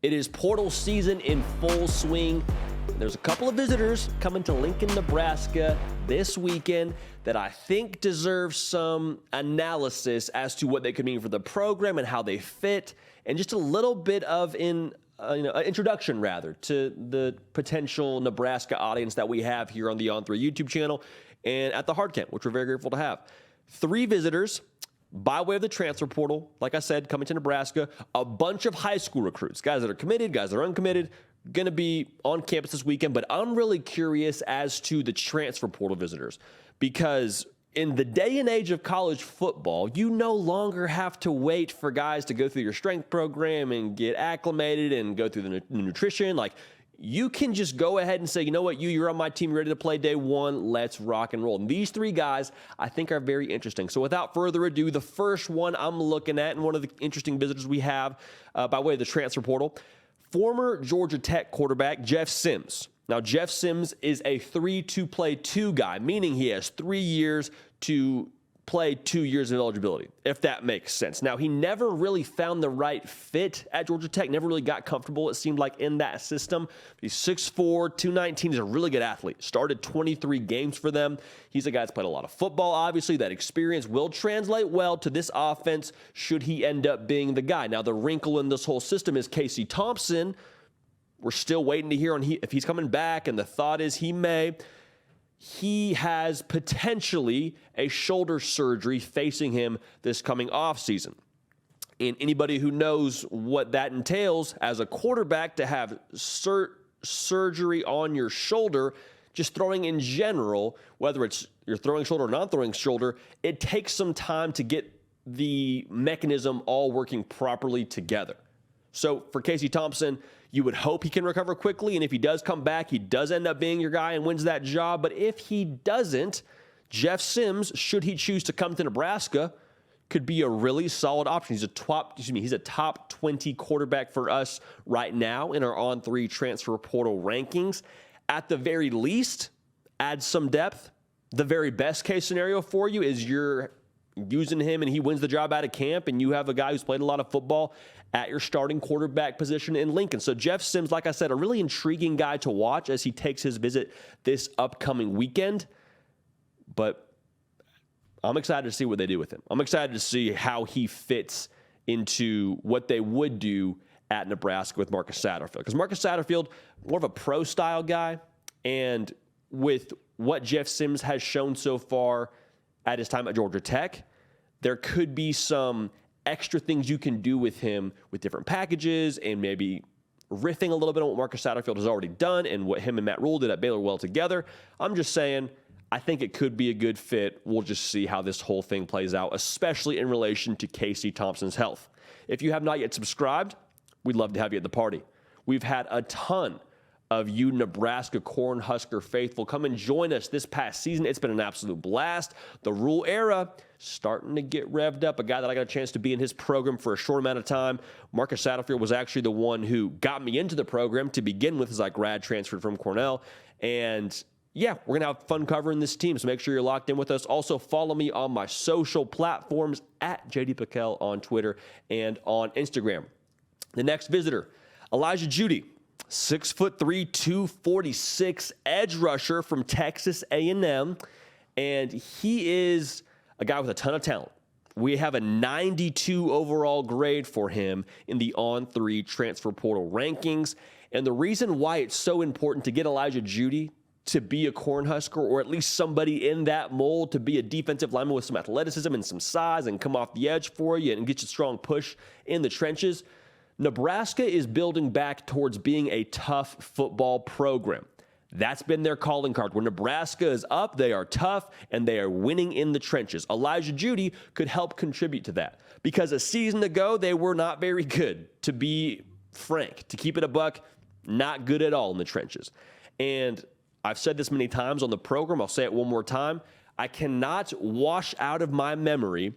It is portal season in full swing. There's a couple of visitors coming to Lincoln, Nebraska this weekend that I think deserve some analysis as to what they could mean for the program and how they fit, and just a little bit of an introduction, rather, to the potential Nebraska audience that we have here on the On3 YouTube channel and at the Hard Camp, which we're very grateful to have. 3 visitors by way of the transfer portal, like I said, coming to Nebraska. A bunch of high school recruits, guys that are committed, guys that are uncommitted, going to be on campus this weekend. But I'm really curious as to the transfer portal visitors, because in the day and age of college football, you no longer have to wait for guys to go through your strength program and get acclimated and go through the nutrition. Like, you can just go ahead and say, you know what, you're on my team, you're ready to play day one, let's rock and roll. And these 3 guys, I think, are very interesting. So without further ado, the first one I'm looking at, and one of the interesting visitors we have by way of the transfer portal, former Georgia Tech quarterback Jeff Sims. Now, Jeff Sims is a 3-2-play-2 guy, meaning he has 3 years to play 2 years of eligibility, if that makes sense. Now, he never really found the right fit at Georgia Tech, never really got comfortable, it seemed like, in that system. He's 6'4", 219. He's a really good athlete. Started 23 games for them. He's a guy that's played a lot of football, obviously. That experience will translate well to this offense should he end up being the guy. Now, the wrinkle in this whole system is Casey Thompson. We're still waiting to hear on if he's coming back, and the thought is he may. He has potentially a shoulder surgery facing him this coming offseason. And anybody who knows what that entails as a quarterback, to have surgery on your shoulder, just throwing in general, whether it's your throwing shoulder or non-throwing shoulder, it takes some time to get the mechanism all working properly together. So for Casey Thompson, you would hope he can recover quickly, and if he does come back, he does end up being your guy and wins that job. But if he doesn't, Jeff Sims, should he choose to come to Nebraska, could be a really solid option. He's a top 20 quarterback for us right now in our On3 transfer portal rankings. At the very least, add some depth. The very best case scenario for you is you're using him and he wins the job out of camp, and you have a guy who's played a lot of football at your starting quarterback position in Lincoln. So Jeff Sims, like I said, a really intriguing guy to watch as he takes his visit this upcoming weekend. But I'm excited to see what they do with him. I'm excited to see how he fits into what they would do at Nebraska with Marcus Satterfield. Because Marcus Satterfield, more of a pro-style guy, and with what Jeff Sims has shown so far at his time at Georgia Tech, there could be some extra things you can do with him with different packages, and maybe riffing a little bit on what Marcus Satterfield has already done and what him and Matt Rhule did at Baylor well together. I'm just saying, I think it could be a good fit. We'll just see how this whole thing plays out, especially in relation to Casey Thompson's health. If you have not yet subscribed, we'd love to have you at the party. We've had a ton of you Nebraska Cornhusker faithful come and join us this past season. It's been an absolute blast. The Rhule era starting to get revved up. A guy that I got a chance to be in his program for a short amount of time. Marcus Satterfield was actually the one who got me into the program to begin with, as I grad transferred from Cornell. And yeah, we're going to have fun covering this team, so make sure you're locked in with us. Also, follow me on my social platforms at JD Piquel on Twitter and on Instagram. The next visitor, Elijah Judy. 6'3", 246 edge rusher from Texas A&M, and he is a guy with a ton of talent. We have a 92 overall grade for him in the On3 transfer portal rankings, and the reason why it's so important to get Elijah Judy to be a Cornhusker, or at least somebody in that mold to be a defensive lineman with some athleticism and some size and come off the edge for you and get you a strong push in the trenches. Nebraska is building back towards being a tough football program. That's been their calling card. When Nebraska is up, they are tough, and they are winning in the trenches. Elijah Judy could help contribute to that, because a season ago, they were not very good, to be frank. To keep it a buck, not good at all in the trenches. And I've said this many times on the program. I'll say it one more time. I cannot wash out of my memory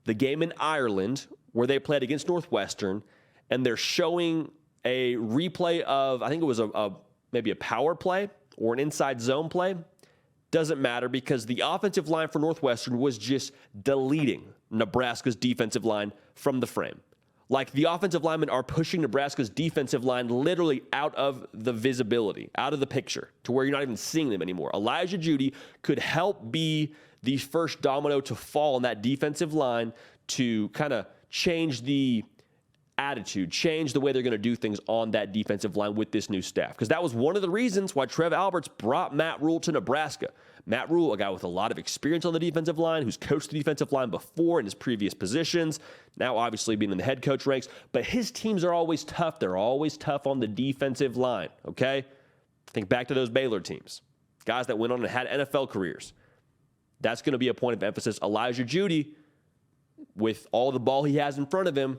the game in Ireland where they played against Northwestern, and they're showing a replay of, I think it was maybe a power play or an inside zone play. Doesn't matter, because the offensive line for Northwestern was just deleting Nebraska's defensive line from the frame. Like, the offensive linemen are pushing Nebraska's defensive line literally out of the visibility, out of the picture, to where you're not even seeing them anymore. Elijah Judy could help be the first domino to fall on that defensive line to kind of change the attitude, change the way they're going to do things on that defensive line with this new staff. Because that was one of the reasons why Trev Alberts brought Matt Rhule to Nebraska. Matt Rhule, a guy with a lot of experience on the defensive line, who's coached the defensive line before in his previous positions, now obviously being in the head coach ranks, but his teams are always tough. They're always tough on the defensive line, okay? Think back to those Baylor teams, guys that went on and had NFL careers. That's going to be a point of emphasis. Elijah Judy, with all the ball he has in front of him,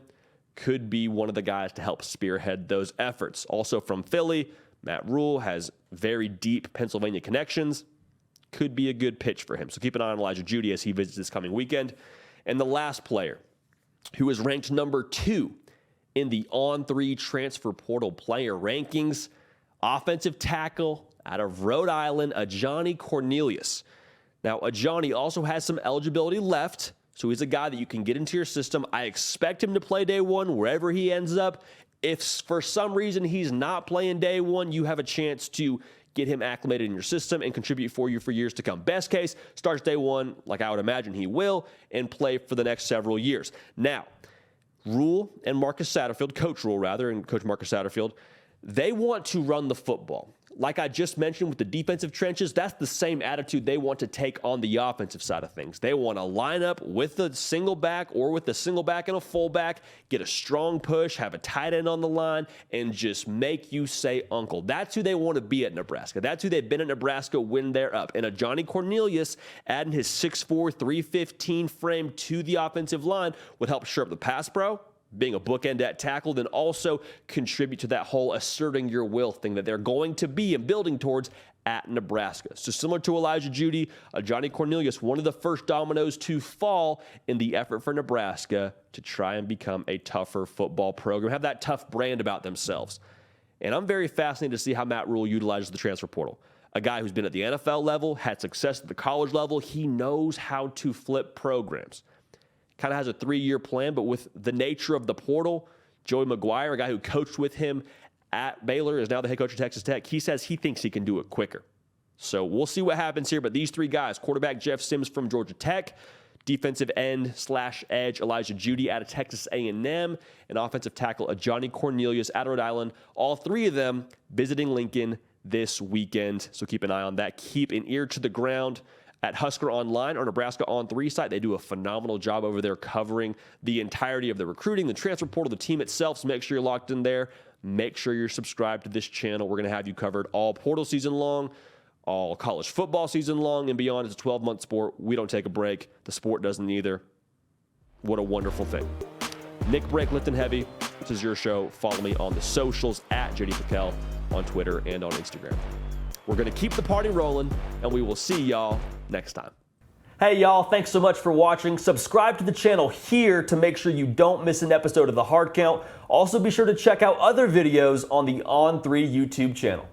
could be one of the guys to help spearhead those efforts. Also from Philly, Matt Rhule has very deep Pennsylvania connections. Could be a good pitch for him. So keep an eye on Elijah Judy as he visits this coming weekend. And the last player, who is ranked number 2 in the On3 transfer portal player rankings, offensive tackle out of Rhode Island, Ajani Cornelius. Now, Ajani also has some eligibility left, so he's a guy that you can get into your system. I expect him to play day one wherever he ends up. If for some reason he's not playing day one, you have a chance to get him acclimated in your system and contribute for you for years to come. Best case, starts day one, like I would imagine he will, and play for the next several years. Now, Rhule and Marcus Satterfield, Coach Rhule rather, and Coach Marcus Satterfield, they want to run the football. Like I just mentioned with the defensive trenches, that's the same attitude they want to take on the offensive side of things. They want to line up with the single back or with the single back and a fullback, get a strong push, have a tight end on the line, and just make you say uncle. That's who they want to be at Nebraska. That's who they've been at Nebraska when they're up. And Ajani Cornelius, adding his 6'4", 315 frame to the offensive line would help shore up the pass pro, being a bookend at tackle, then also contribute to that whole asserting your will thing that they're going to be and building towards at Nebraska. So similar to Elijah Judy, Ajani Cornelius, one of the first dominoes to fall in the effort for Nebraska to try and become a tougher football program, have that tough brand about themselves. And I'm very fascinated to see how Matt Rhule utilizes the transfer portal. A guy who's been at the NFL level, had success at the college level, he knows how to flip programs. Kind of has a 3-year plan, but with the nature of the portal, Joey McGuire, a guy who coached with him at Baylor, is now the head coach of Texas Tech. He says he thinks he can do it quicker. So we'll see what happens here. But these 3 guys, quarterback Jeff Sims from Georgia Tech, defensive end/edge Elijah Judy out of Texas A&M, and offensive tackle Ajani Cornelius out of Rhode Island, all 3 of them visiting Lincoln this weekend. So keep an eye on that. Keep an ear to the ground at Husker Online or Nebraska On3 site. They do a phenomenal job over there covering the entirety of the recruiting, the transfer portal, the team itself. So make sure you're locked in there. Make sure you're subscribed to this channel. We're going to have you covered all portal season long, all college football season long, and beyond. It's a 12-month sport. We don't take a break. The sport doesn't either. What a wonderful thing. Nick Break, Lifting Heavy. This is your show. Follow me on the socials at JD Pakel on Twitter and on Instagram. We're going to keep the party rolling, and we will see y'all next time. Hey y'all, thanks so much for watching. Subscribe to the channel here to make sure you don't miss an episode of The Hard Count. Also be sure to check out other videos on the On3 YouTube channel.